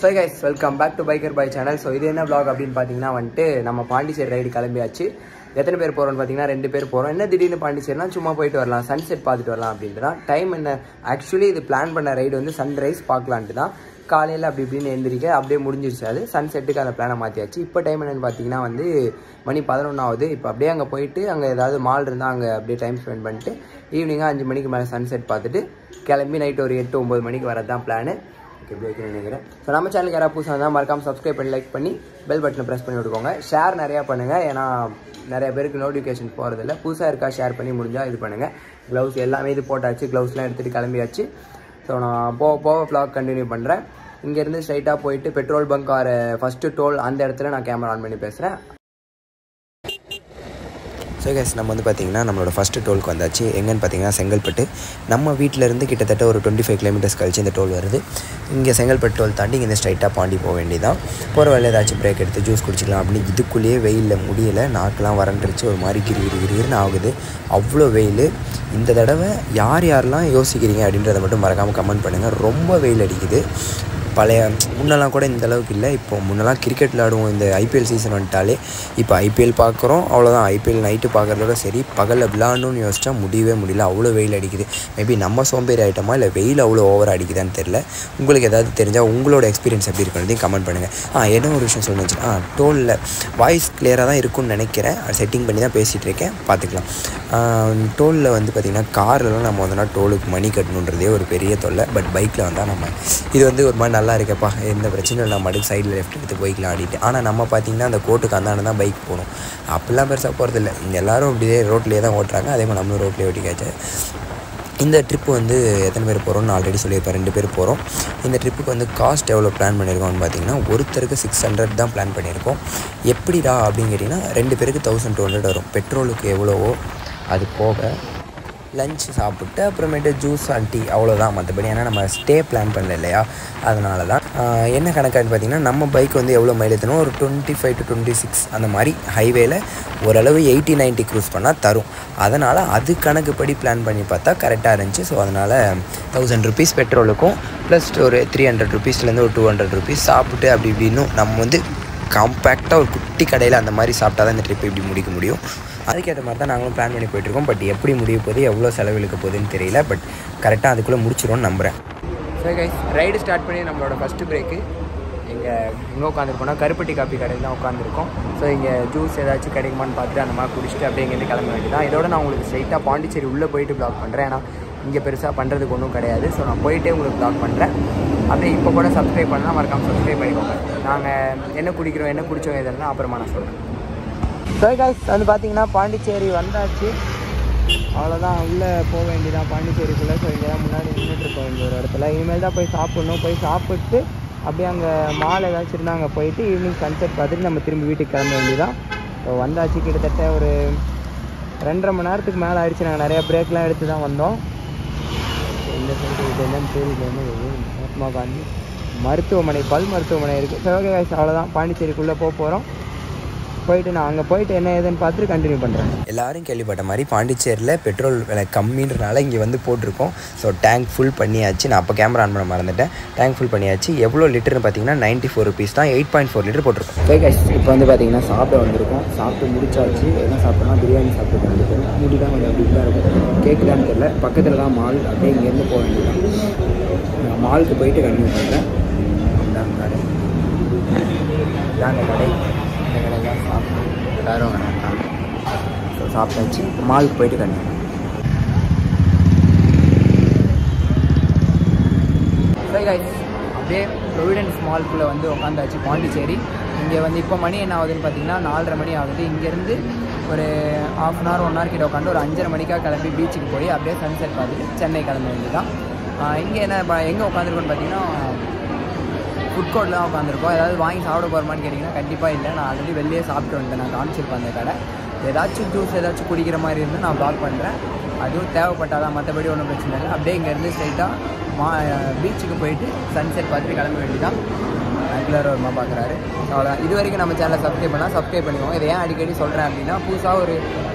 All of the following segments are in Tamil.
So guys, welcome back to Biker Boy channel. So இது என்ன vlog அப்படினு பாத்தீங்கன்னா வந்துட்டு நம்ம பாண்டிச்சேரி ரைடு கிளம்பியாச்சு. எத்தனை பேர் போறோம்னு பாத்தீங்கன்னா 2 பேர் போறோம். என்ன திடீர்னு பாண்டிச்சேரினா சும்மா போயிட்டு வரலாம், சன்செட் பார்த்துட்டு வரலாம் அப்படின்ட்டு தான். டைம் என்ன ஆக்சுவலி இது பிளான் பண்ண ரைடு வந்து சன்ரைஸ் பார்க்கலான்ட்டு தான். காலையில் அப்படி இப்படின்னு எழுந்திரிக்க அப்படியே முடிஞ்சிருச்சு. அது சன்செட்டுக்கு அந்த பிளானை மாற்றியாச்சு. இப்போ டைம் என்னென்னு பார்த்தீங்கன்னா வந்து மணி 11 ஆகுது. இப்போ அப்படியே அங்கே போயிட்டு அங்கே ஏதாவது மால் இருந்தால் அங்கே அப்படியே டைம் ஸ்பெண்ட் பண்ணிட்டு ஈவினிங்காக 5 மணிக்கு மேலே சன்செட் பார்த்துட்டு கிளம்பி நைட்டு ஒரு 8-9 மணிக்கு வரது தான் பிளானு. எப்படி வைக்கணும்னு நினைக்கிறேன். ஸோ நம்ம சேனலுக்கு யாராவது புதுசாக இருந்தால் மறக்காமல் சப்ஸ்கிரைப் பண்ணி லைக் பண்ணி பெல் பட்டனை ப்ரெஸ் பண்ணி விட்டுக்கோங்க. ஷேர் நிறையா பண்ணுங்கள், ஏன்னா நிறைய பேருக்கு நோட்டிஃபிகேஷன் போகிறதில்ல. புதுசாக இருக்கா ஷேர் பண்ணி முடிஞ்சால் இது பண்ணுங்கள். க்ளவுஸ் எல்லாமே இது போட்டாச்சு, க்ளவுஸ்லாம் எடுத்துகிட்டு கிளம்பியாச்சு. ஸோ நான் போக வ்ளாக் கண்டினியூ பண்ணுறேன். இங்கேருந்து ஸ்ட்ரைட்டாக போயிட்டு petrol bunk or first toll அந்த இடத்துல நான் கேமரா ஆன் பண்ணி பேசுகிறேன். ஸோ கேஸ் நம்ம வந்து பார்த்திங்கன்னா நம்மளோட ஃபஸ்ட்டு டோலுக்கு வந்தாச்சு. எங்கன்னு பார்த்தீங்கன்னா செங்கல்பட்டு. நம்ம வீட்டிலேருந்து கிட்டத்தட்ட ஒரு 25 கிலோமீட்டர்ஸ் கழிச்சு இந்த டோல் வருது. இங்கே செங்கல்பட்டு டோல் தாண்டி இங்கே ஸ்ட்ரைட்டாக பாண்டி போக வேண்டியதான். போகிற வழியில் ஏதாச்சும் பிரேக் எடுத்து ஜூஸ் குடிச்சிக்கலாம் அப்படின்னு இதுக்குள்ளேயே வெயிலில் முடியலை. நாக்கெலாம் வறண்டுருச்சு, ஒரு மாதிரி கிரிகிரின்னு ஆகுது. அவ்வளோ வெயில். இந்த தடவை யாரெல்லாம் யோசிக்கிறீங்க அப்படின்றத மட்டும் மறக்காமல் கமெண்ட் பண்ணுங்கள். ரொம்ப வெயில் அடிக்குது. முன்னெல்லாம் கூட இந்த அளவுக்கு இல்லை. இப்போ முன்னெல்லாம் கிரிக்கெட் விளையாடுவோம். இந்த ஐபிஎல் சீசன் வந்துட்டாலே இப்போ ஐபிஎல் பார்க்குறோம், அவ்வளோதான். ஐபிஎல் நைட்டு பார்க்குறதோட சரி, பகலில் விளையாடணும்னு யோசிச்சா முடியவே முடியல. அவ்வளோ வெயில் அடிக்குது. மேபி நம்ம சோம்பேறி ஆகிட்டோமா இல்லை வெயில் அவ்வளோ ஓவராக அடிக்குதான்னு தெரில. உங்களுக்கு ஏதாவது தெரிஞ்சால் உங்களோட எக்ஸ்பீரியன்ஸ் எப்படி இருக்குன்றதையும் கமெண்ட் பண்ணுங்கள். என்ன ஒரு விஷயம் சொல்லணுச்சுன்னா, டோலில் வாய்ஸ் கிளியராக தான் இருக்கும்னு நினைக்கிறேன். செட்டிங் பண்ணி தான் பேசிகிட்டு இருக்கேன், பார்த்துக்கலாம். டோலில் வந்து பார்த்திங்கன்னா கார்லலாம் நம்ம வந்தோன்னா டோலுக்கு மணி கட்டணுன்றதே ஒரு பெரிய தொல்லை. பட் பைக்கில் வந்தால் நம்ம இது வந்து ஒரு மாதிரி நல்லா இருக்கப்பா, எந்த பிரச்சனையும் இல்லை, நம்ம அடுக்கு சைடில் லெஃப்ட் எடுத்து போய்க்கலாம் ஆடிட்டு. ஆனால் நம்ம பார்த்திங்கன்னா அந்த கோட்டுக்கு அந்தாண்ட தான் பைக் போகணும். அப்படிலாம் பெருசாக போகிறதில்ல. எல்லோரும் அப்படியே ரோட்லேயே தான் ஓட்டுறாங்க. அதே மாதிரி நம்மளும் ரோட்லேயே ஓட்டிக்காச்சு. இந்த ட்ரிப்பு வந்து எத்தனை பேர் போகிறோம்னு ஆல்ரெடி சொல்லியிருப்பேன். 2 பேர் போகிறோம். இந்த ட்ரிப்புக்கு வந்து காஸ்ட் எவ்வளோ பிளான் பண்ணியிருக்கோம்னு பார்த்தீங்கன்னா ஒருத்தருக்கு 600 தான் பிளான் பண்ணியிருக்கோம். எப்படிடா அப்படின்னு கேட்டிங்கன்னா 2 பேருக்கு 1200 வரும். பெட்ரோலுக்கு எவ்வளவோ அது போக லஞ்ச் சாப்பிட்டு அப்புறமேட்டு ஜூஸ் அண்ட் டீ அவ்வளோதான். மற்றபடி ஏன்னா நம்ம ஸ்டே பிளான் பண்ணல இல்லையா, அதனால தான். என்ன கணக்கான்னு பார்த்தீங்கன்னா நம்ம பைக் வந்து எவ்வளோ மைலேஜ் தரும், ஒரு 25 to 26 அந்த மாதிரி. ஹைவேல ஓரளவு 80-90 க்ரூஸ் பண்ணால் தரும். அதனால் அது கணக்குப்படி பிளான் பண்ணி பார்த்தா கரெக்டாக இருந்துச்சு. ஸோ அதனால் 1000 rupees பெட்ரோலுக்கும் ப்ளஸ் ஒரு 300 rupeesலேருந்து ஒரு 200 rupees சாப்பிட்டு அப்படி இப்படின்னு நம்ம வந்து காம்பேக்டாக ஒரு குட்டி கடையில் அந்த மாதிரி சாப்பிட்டா தான் இந்த ட்ரிப் இப்படி முடிக்க முடியும். அதுக்கேற்ற மாதிரி தான் நாங்களும் பிளான் பண்ணி போயிட்டுருக்கோம். பட் எப்படி முடிய போகுது, எவ்வளோ செலவழிக்க போகுதுன்னு தெரியல. பட் கரெக்டாக அதுக்குள்ளே முடிச்சிடும்னு நம்புகிறேன். ஸோ கைஸ், ரைடு ஸ்டார்ட் பண்ணி நம்மளோட ஃபஸ்ட்டு பிரேக்கு எங்கே உட்காந்துருக்கோம்னா கருப்பட்டி காப்பி கடையில் தான் உட்காந்துருக்கோம். ஸோ இங்கே ஜூஸ் ஏதாச்சும் கிடைக்குமான்னு பார்த்துட்டு அந்த மாதிரி குடிச்சிட்டு அப்படியே இங்கேருந்து கிளம்ப வேண்டியதான். இதோட நான் உங்களுக்கு ஸ்ட்ரைட்டாக பாண்டிச்சேரி உள்ளே போயிட்டு ப்ளாக் பண்ணுறேன். ஏன்னா இங்கே பெருசாக பண்ணுறதுக்கு ஒன்றும் கிடையாது. ஸோ நான் போயிட்டே உங்களுக்கு ப்ளாக் பண்ணுறேன். அப்படியே இப்போ கூட சப்ஸ்கிரைப் பண்ணால் மறக்காமல் சப்ஸ்கிரைப் பண்ணிக்கோங்க. நாங்கள் என்ன குடிக்கிறோம், என்ன குடித்தோம் இதெல்லாம் அப்புறமா நான் சொல்கிறேன். ஸோ கைஸ் வந்து பார்த்தீங்கன்னா பாண்டிச்சேரி வந்தாச்சு. அவ்வளோதான், உள்ளே போக வேண்டியதான் பாண்டிச்சேரிக்குள்ளே. ஸோ இங்கே தான் முன்னாடி நின்றுட்டுருக்கோம் இந்த ஒரு இடத்துல. இனிமேல் தான் போய் சாப்பிட்ணும். போய் சாப்பிட்டு அப்படியே அங்கே மால் ஏதாச்சும் இருந்தால் அங்கே போயிட்டு ஈவினிங் சன்செட் பார்த்துட்டு நம்ம திரும்பி வீட்டுக்கு கிளம்ப வேண்டியதான். ஸோ வந்தாச்சு. கிட்டத்தட்ட ஒரு 2.5 மணி நேரத்துக்கு மேலே ஆயிடுச்சு. நாங்கள் நிறையா பிரேக்லாம் எடுத்து தான் வந்தோம். இந்த சைடு இது என்னன்னு தெரியல, என்ன மகாத்மா காந்தி மருத்துவமனை, பல் மருத்துவமனை இருக்குது. ஸோ ஓகே கைஸ், அவ்வளோதான். பாண்டிச்சேரிக்குள்ளே போகிறோம். போயிட்டு நான் அங்கே போயிட்டு என்ன ஏதுன்னு பார்த்துட்டு கண்டினியூ பண்ணுறேன். எல்லோரும் கேள்விப்பட்ட மாதிரி பாண்டிச்சேரியில் பெட்ரோல் விலை கம்மின்றனால இங்கே வந்து போட்டிருக்கோம். ஸோ டேங்க் ஃபுல் பண்ணியாச்சு. நான் அப்போ கேமரா ஆன் பண்ண மறந்துட்டேன். டேங்க் ஃபுல் பண்ணியாச்சு. எவ்வளோ லிட்டர்னு பார்த்தீங்கன்னா 94 rupees தான். 8.4 லிட்டர் போட்டிருக்கோம். ஓகே கைஸ், இப்போ வந்து பார்த்தீங்கன்னா சாப்பிட வந்திருக்கோம். சாப்பிட்டு முடிச்சாச்சு. என்ன சாப்பிட்டோம்னா பிரியாணி சாப்பிட்டு வந்துருக்கோம். மூடி தான் கொஞ்சம் அப்படி தான் இருக்கும், கேட்குதான்னு தெரியல. பக்கத்தில் தான் மால். அப்படியே இங்கேருந்து போக வேண்டியதான். நான் மாலுக்கு போயிட்டு கண்டினியூ பண்ணுறேன். இந்தாங்க கடை, இதாங்க கடை. இந்த கடையெல்லாம் சாப்பிட்டு எல்லோரும் வேணாம். ஸோ சாப்பிட்டாச்சு. மாலுக்கு போயிட்டு கண்டினியூ. சரி கைஸ், அப்படியே ப்ரொவிடன்ஸ் மால்குள்ளே வந்து உட்காந்தாச்சு பாண்டிச்சேரி. இங்கே வந்து இப்போ மணி என்ன ஆகுதுன்னு பார்த்தீங்கன்னா 4:30 மணி ஆகுது. இங்கேருந்து ஒரு 1/2 hour 1 hour கிட்ட உட்காந்து ஒரு 5:30 மணிக்காக கிளம்பி பீச்சுக்கு போய் அப்படியே சன்செட் பார்த்துட்டு சென்னை கிளம்ப வேண்டியதான். இங்கே என்ன எங்கே உட்காந்துருக்கோன்னு பார்த்தீங்கன்னா ஃபுட் கோர்ட்டில் தான் உட்காந்துருக்கோம். ஏதாவது வாங்கி சாப்பிட போகிறோமான்னு கேட்டிங்கன்னா கண்டிப்பாக இல்லை. நான் ஆல்ரெடி வெளியே சாப்பிட்டு வந்துட்டேன். நான் காமிச்சிருப்பேன் அந்த கடை. ஏதாச்சும் ஜூஸ் ஏதாச்சும் குடிக்கிற மாதிரி இருந்தால் நான் ப்ளாக் பண்ணுறேன். அதுவும் தேவைப்பட்டாதான், மற்றபடி ஒன்றும் பிரச்சனை இல்லை. அப்படியே இங்கேருந்து ஸ்ட்ரைட்டாக பீச்சுக்கு போயிட்டு சன்செட் பார்த்துட்டு கிளம்ப வேண்டியதான். ரெகுலர் வருமா பார்க்குறாரு. அவ்வளோதான். இது வரைக்கும் நம்ம சேனலை சப்ஸ்கிரைப் பண்ணால் சப்ஸ்கிரைப் பண்ணிக்கோங்க. இதை ஏன் அடிக்கடி சொல்கிறேன் அப்படின்னா, புதுசாக ஒரு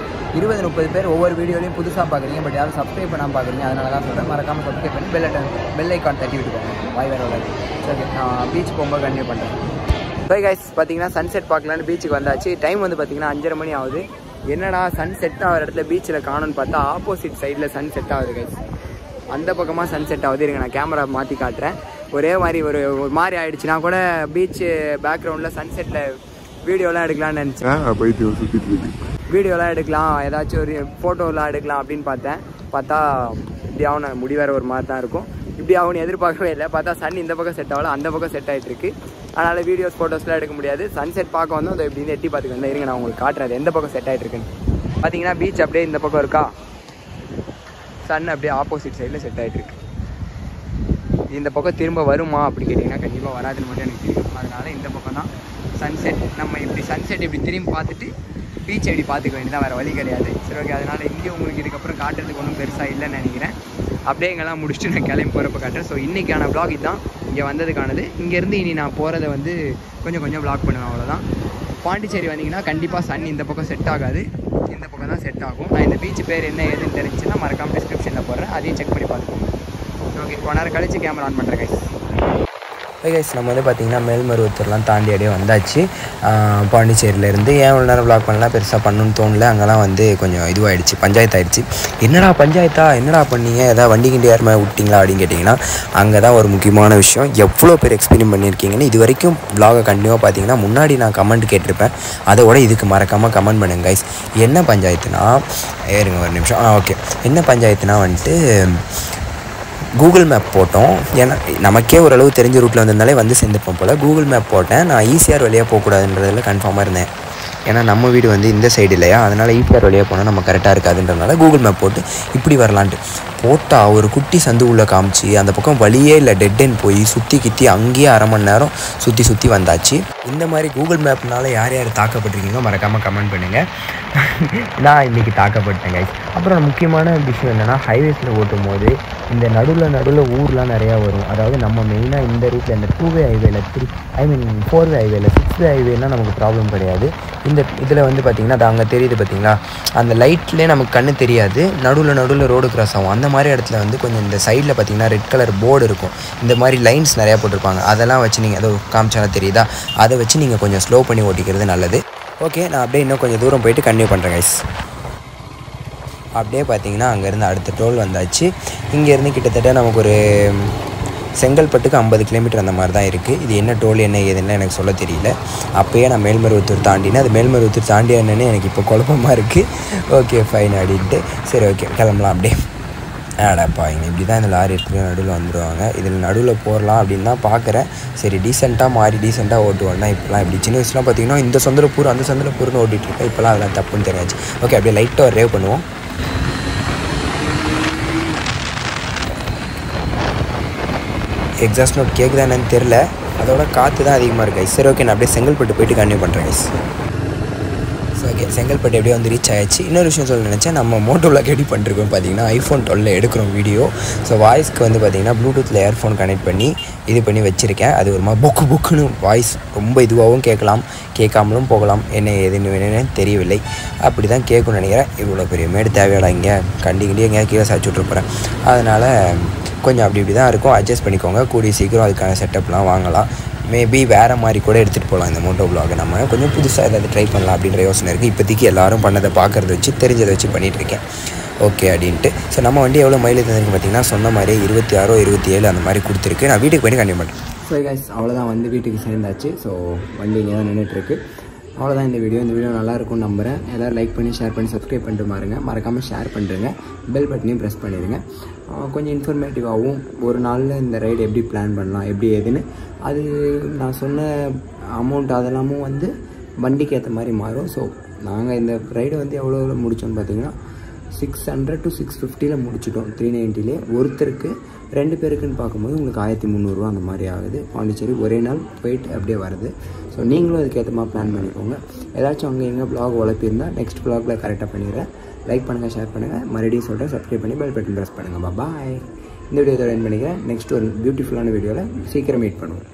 20-30 பேர் ஒவ்வொரு வீடியோலையும் புதுசாக பார்க்குறீங்க, பட் யாரும் சப்ஸ்கிரைப் பண்ணாமல் பார்க்குறீங்க. அதனால தான் சொல்கிறேன், மறக்காமல் சப்ஸ்கிரைப் பண்ணி பெல் ஐக்கான் தட்டி விட்டுக்கோங்க. வாய் வேறு வராது. சரி, நான் பீச் போகும்போது கண்டினியூ பண்ணுறேன். ஸோ கைஸ் பார்த்தீங்கன்னா சன்செட் பார்க்கலான்னு பீச்சுக்கு வந்தாச்சு. டைம் வந்து பார்த்தீங்கன்னா 5:30 மணி ஆகுது. என்னடா சன் செட் ஆகிற இடத்துல பீச்சில் காணும்னு பார்த்தா ஆப்போசிட் சைடில் சன் செட் ஆகுது கைஸ். அந்த பக்கமாக சன் செட் ஆகுது. இருங்க நான் கேமரா மாற்றி காட்டுறேன். ஒரே மாதிரி ஒரு மாதிரி ஆகிடுச்சுன்னா கூட பீச்சு பேக்ரவுண்டில் சன்செட்டில் வீடியோலாம் எடுக்கலாம்னு நினச்சேன். வீடியோலாம் எடுக்கலாம், ஏதாச்சும் ஒரு ஃபோட்டோலாம் எடுக்கலாம் அப்படின்னு பார்த்தா இப்படி ஆகணும். முடி வேறு ஒரு மாதிரி தான் இருக்கும். இப்படி ஆகும்னு எதிர்பார்க்கவே இல்லை. பார்த்தா சன் இந்த பக்கம் செட் ஆகல, அந்த பக்கம் செட் ஆகிட்டு இருக்கு. அதனால் வீடியோஸ் ஃபோட்டோஸ்லாம் எடுக்க முடியாது. சன்செட் பார்க்க வந்து அதை இப்படி எட்டி பார்த்துக்கணும். இருங்க நான் உங்களுக்கு காட்டுறது எந்த பக்கம் செட் ஆகிட்டு இருக்குன்னு. பார்த்தீங்கன்னா பீச் அப்படியே இந்த பக்கம் இருக்கா, சன் அப்படியே ஆப்போசிட் சைடில் செட் ஆகிட்டு இருக்கு. இந்த பக்கம் திரும்ப வருமா அப்படி கேட்டிங்கன்னா கண்டிப்பாக வராதுன்னு மட்டும் எனக்கு தெரியும். அதனால் இந்த பக்கம் தான் சன்செட். நம்ம இப்படி சன்செட் இப்படி திரும்பி பார்த்துட்டு பீச் எப்படி பார்த்துக்க வேண்டியதான், வேறு வழி கிடையாது. சரி ஓகே, அதனால் இங்கே உங்களுக்கு இதுக்கப்புறம் காட்டுறதுக்கு ஒன்றும் பெருசாக இல்லைன்னு நினைக்கிறேன். அப்படியே இங்கெல்லாம் முடிச்சுட்டு நான் கிளம்பி போகிறப்ப காட்டுறேன். ஸோ இன்றைக்கான வ்ளாக் இதுதான், இங்கே வந்ததுக்கானது. இங்கேருந்து இனி நான் போகிறத வந்து கொஞ்சம் கொஞ்சம் வ்ளாக் பண்ணுவேன், அவ்வளோதான். பாண்டிச்சேரி வந்தீங்கன்னா கண்டிப்பாக சன் இந்த பக்கம் செட் ஆகாது, இந்த பக்கம் தான் செட் ஆகும். நான் இந்த பீச் பேர் என்ன ஏதுன்னு தெரிஞ்சுன்னா மறக்காமல் டிஸ்கிரிப்ஷனில் போடுறேன், அதையும் செக் பண்ணி பார்த்துக்கோங்க. ஓகே, கொஞ்ச நேரம் கழிச்சு கேமரா ஆன் பண்ணுறேன் கைஸ். கைஸ் நம்ம வந்து பார்த்திங்கன்னா மேல்மருவத்தூர்லாம் தாண்டி அப்படியே வந்தாச்சு பாண்டிச்சேரியிலேருந்து. ஏன் இவ்வளோ நேரம் வ்ளாக் பண்ணலாம், பெருசாக பண்ணணும்னு தோணல. அங்கெல்லாம் வந்து கொஞ்சம் இதுவாகிடுச்சு, பஞ்சாயத்து ஆகிடுச்சு. என்னடா பஞ்சாயத்தா, என்னடா பண்ணீங்க, ஏதாவது வண்டி கிண்டி யாருமே விட்டிங்களா அப்படின்னு கேட்டிங்கன்னா அங்கே தான் ஒரு முக்கியமான விஷயம். எவ்வளோ பேர் எக்ஸ்பீரியன்ஸ் பண்ணியிருக்கீங்கன்னு இது வரைக்கும் வ்ளாகை கண்டினியூவாக பார்த்தீங்கன்னா முன்னாடி நான் கமெண்ட் கேட்டிருப்பேன், அதோட இதுக்கு மறக்காமல் கமெண்ட் பண்ணுங்க கைஸ். என்ன பஞ்சாயத்துனா, ஏறுங்க ஒரு நிமிஷம். ஓகே, என்ன பஞ்சாயத்துனா வந்துட்டு கூகுள் மேப் போட்டோம். ஏன்னா நமக்கே ஓரளவு தெரிஞ்ச ரூட்டில் வந்திருந்தாலே வந்து சேர்ந்துருப்போம் போல். கூகுள் மேப் போட்டேன். நான் ஈசிஆர் வழியாக போகக்கூடாதுன்றதில் கன்ஃபார்மாக இருந்தேன். ஏன்னா நம்ம வீடு வந்து இந்த சைடு இல்லையா, அதனால் ஈசிஆர் வழியாக போனால் நம்ம கரெக்டாக இருக்காதுன்றதுனால கூகுள் மேப் போட்டு இப்படி வரலான்ட்டு போட்டால் ஒரு குட்டி சந்து உள்ளே காமிச்சு அந்த பக்கம் வழியே இல்லை, டெட் எண்ட் போய் சுற்றி அங்கேயே 1/2 மணி நேரம் சுற்றி வந்தாச்சு. இந்த மாதிரி கூகுள் மேப்னால யார் யார் தாக்கப்பட்டிருக்கீங்களோ மறக்காமல் கமெண்ட் பண்ணுங்கள். நான் இன்றைக்கி தாக்கப்பட்டேன் கைஸ். அப்புறம் முக்கியமான விஷயம் என்னென்னா, ஹைவேஸில் ஓட்டும் போது இந்த நடுவில் ஊர்லாம் நிறையா வரும். அதாவது நம்ம மெயினாக இந்த ரூட்டில் இந்த 2-வே ஹைவேல 4-வே ஹைவேல 6-வே ஹைவேலாம் நமக்கு ப்ராப்ளம் கிடையாது. இந்த இதில் வந்து பார்த்திங்கன்னா அது அங்கே தெரியுது பார்த்திங்களா, அந்த லைட்லேயே நமக்கு கண்ணு தெரியாது, நடுவில் ரோடு கிராஸ் ஆகும். அந்த மாதிரி இடத்துல வந்து கொஞ்சம் இந்த சைடில் பார்த்திங்கன்னா ரெட் கலர் போர்டு இருக்கும், இந்த மாதிரி லைன்ஸ் நிறையா போட்டிருப்பாங்க. அதெல்லாம் வச்சு நீங்கள் அதை காமிச்சாலும் தெரியுதா, அதை வச்சு நீங்கள் கொஞ்சம் ஸ்லோ பண்ணி ஓட்டிக்கிறது நல்லது. ஓகே, நான் அப்படியே இன்னும் கொஞ்சம் தூரம் போயிட்டு கண்டினியூ பண்ணுறேன் கைஸ். அப்படியே பார்த்தீங்கன்னா அங்கேருந்து அடுத்த டோல் வந்தாச்சு. இங்கேருந்து கிட்டத்தட்ட நமக்கு ஒரு செங்கல்பட்டுக்கு 50 கிலோமீட்டர் அந்த மாதிரி தான் இருக்குது. இது என்ன டோல் என்ன ஏதுன்னு எனக்கு சொல்ல தெரியல. அப்போயே நான் மேல்மருவத்தூர் தாண்டினேன். அது மேல்மருவத்தூர் தாண்டி என்னன்னு எனக்கு இப்போ குழப்பமாக இருக்குது. ஓகே ஃபைன் அப்படின்ட்டு சரி ஓகே கிளம்பலாம். அப்படியே ஆடாப்பா இங்கே இப்படி தான் இந்த லாரி எடுத்துகிட்டு நடுவில் வந்துடுவாங்க. இதில் நடுவில் போடலாம் அப்படின்னு தான் பார்க்குறேன். சரி டீசெண்டாக ஓட்டுவோம்னா இப்போலாம் இப்படி சின்ன வயசுலாம் பார்த்திங்கன்னா இந்த சொந்தர பூர் அந்த சொந்தர பூர்னு ஓட்டிகிட்ருக்கேன். இப்போலாம் அதெல்லாம் தப்புன்னு தெரியாச்சு. ஓகே அப்படியே லைட்டாக ஒரு ரேவ் பண்ணுவோம். எக்ஸாஸ்ட் நோட் கேட்குதா என்னன்னு தெரில, அதோட காற்று தான் அதிகமாக இருக்குது. சரி ஓகே, நான் அப்படியே செங்கல்பட்டு போயிட்டு கண்டினியூ பண்ணுறேன் கைஸ். ஸோ ஓகே, செங்கல்பட்டு எப்படியே வந்து ரீச் ஆகிடுச்சு. இன்னொரு விஷயம் சொல்ல நினச்சேன், நம்ம மோட்டோவில் ரெடி பண்ணிருக்கோம் பார்த்தீங்கன்னா iPhone 12 எடுக்கிறோம் வீடியோ. ஸோ வாய்ஸ்க்கு வந்து பார்த்திங்கன்னா ப்ளூடூத்தில் இயர்ஃபோன் கனெக்ட் பண்ணி வச்சுருக்கேன். அது ஒரு மாதிரி புக்குன்னு வாய்ஸ் ரொம்ப இதுவாகவும் கேட்கலாம், கேட்காமலும் போகலாம். என்ன ஏதுன்னு வேணும்னு தெரியவில்லை. அப்படி தான் கேட்கணும்னு நினைக்கிறேன். இவ்வளோ பெரிய மேடு தேவையாடா, இங்கே கண்டி எங்கேயாவது கீழே சாய்ச்சி விட்ருப்பேன். அதனால் கொஞ்சம் அப்படி தான் இருக்கும், அட்ஜஸ்ட் பண்ணிக்கோங்க. கூடிய சீக்கிரம் அதுக்கான செட்டப்லாம் வாங்கலாம். மேபி வேறு மாதிரி கூட எடுத்துகிட்டு போகலாம். இந்த மோட்டோ வ்ளாகை நம்ம கொஞ்சம் புதுசாக ஏதாவது ட்ரை பண்ணலாம் அப்படின்ற யோசனை இருக்குது. இப்போதைக்கு எல்லோரும் பண்ணதை பார்க்குறத வச்சு தெரிஞ்சதை வச்சு பண்ணிகிட்ருக்கேன். ஓகே அப்படின்ட்டு. ஸோ நம்ம வண்டி எவ்வளோ மைலேஜ் தந்துருக்கு பார்த்திங்கன்னா சொன்ன மாதிரியே 26 27 அந்த மாதிரி கொடுத்துருக்கு. நான் வீட்டுக்கு போய் கண்டிப்பாக பண்ணுறேன். ஸோ கைஸ் அவ்வளோதான், வந்து வீட்டுக்கு சேர்ந்தாச்சு. ஸோ வண்டி இங்கே தான் நின்றுட்டுருக்கு. அவ்வளோதான் இந்த வீடியோ நல்லாயிருக்கும்னு நம்புகிறேன். எல்லோரும் லைக் பண்ணி ஷேர் பண்ணி சப்ஸ்கிரைப் பண்ணிட்டு பாருங்க. மறக்காமல் ஷேர் பண்ணுறேங்க, பெல் பட்டனையும் ப்ரெஸ் பண்ணிடுங்க. கொஞ்சம் இன்ஃபர்மேட்டிவாகவும் ஒரு நாளில் இந்த ரைடு எப்படி பிளான் பண்ணலாம் எப்படி ஏதுன்னு அது நான் சொன்ன அமௌண்ட் அதெல்லாமும் வந்து வண்டிக்கு ஏற்ற மாதிரி மாறும். ஸோ நாங்கள் இந்த ரைடு வந்து எவ்வளோ முடித்தோன்னு பார்த்தீங்கன்னா 600 to 650 முடிச்சிட்டோம். 390 ஒருத்தருக்கு 2 பேருக்குன்னு பார்க்கும்போது உங்களுக்கு 1300 அந்த மாதிரி ஆகுது. பாண்டிச்சேரி ஒரே நாள் போயிட்டு அப்படியே வருது. ஸோ நீங்களும் அதுக்கேற்ற மாதிரி பிளான் பண்ணிக்கோங்க. ஏதாச்சும் அங்கே எங்கே வ்ளாக் உழப்பியிருந்தால் நெக்ஸ்ட் வ்ளாகில் கரெக்டாக பண்ணிடுறேன். லைக் பண்ணுங்கள், ஷேர் பண்ணுங்கள், மறுபடியும் சொல்கிறேன் சப்ஸ்கிரைப் பண்ணி பெல் பட்டன் ப்ரெஸ் பண்ணுங்கள். பாய். இந்த வீடியோ இதோட எண்ட் பண்ணிக்கிறேன். நெக்ஸ்ட் ஒரு பியூட்டிஃபுல்லான வீடியோவில் சீக்கிரம் மீட் பண்ணுவோம்.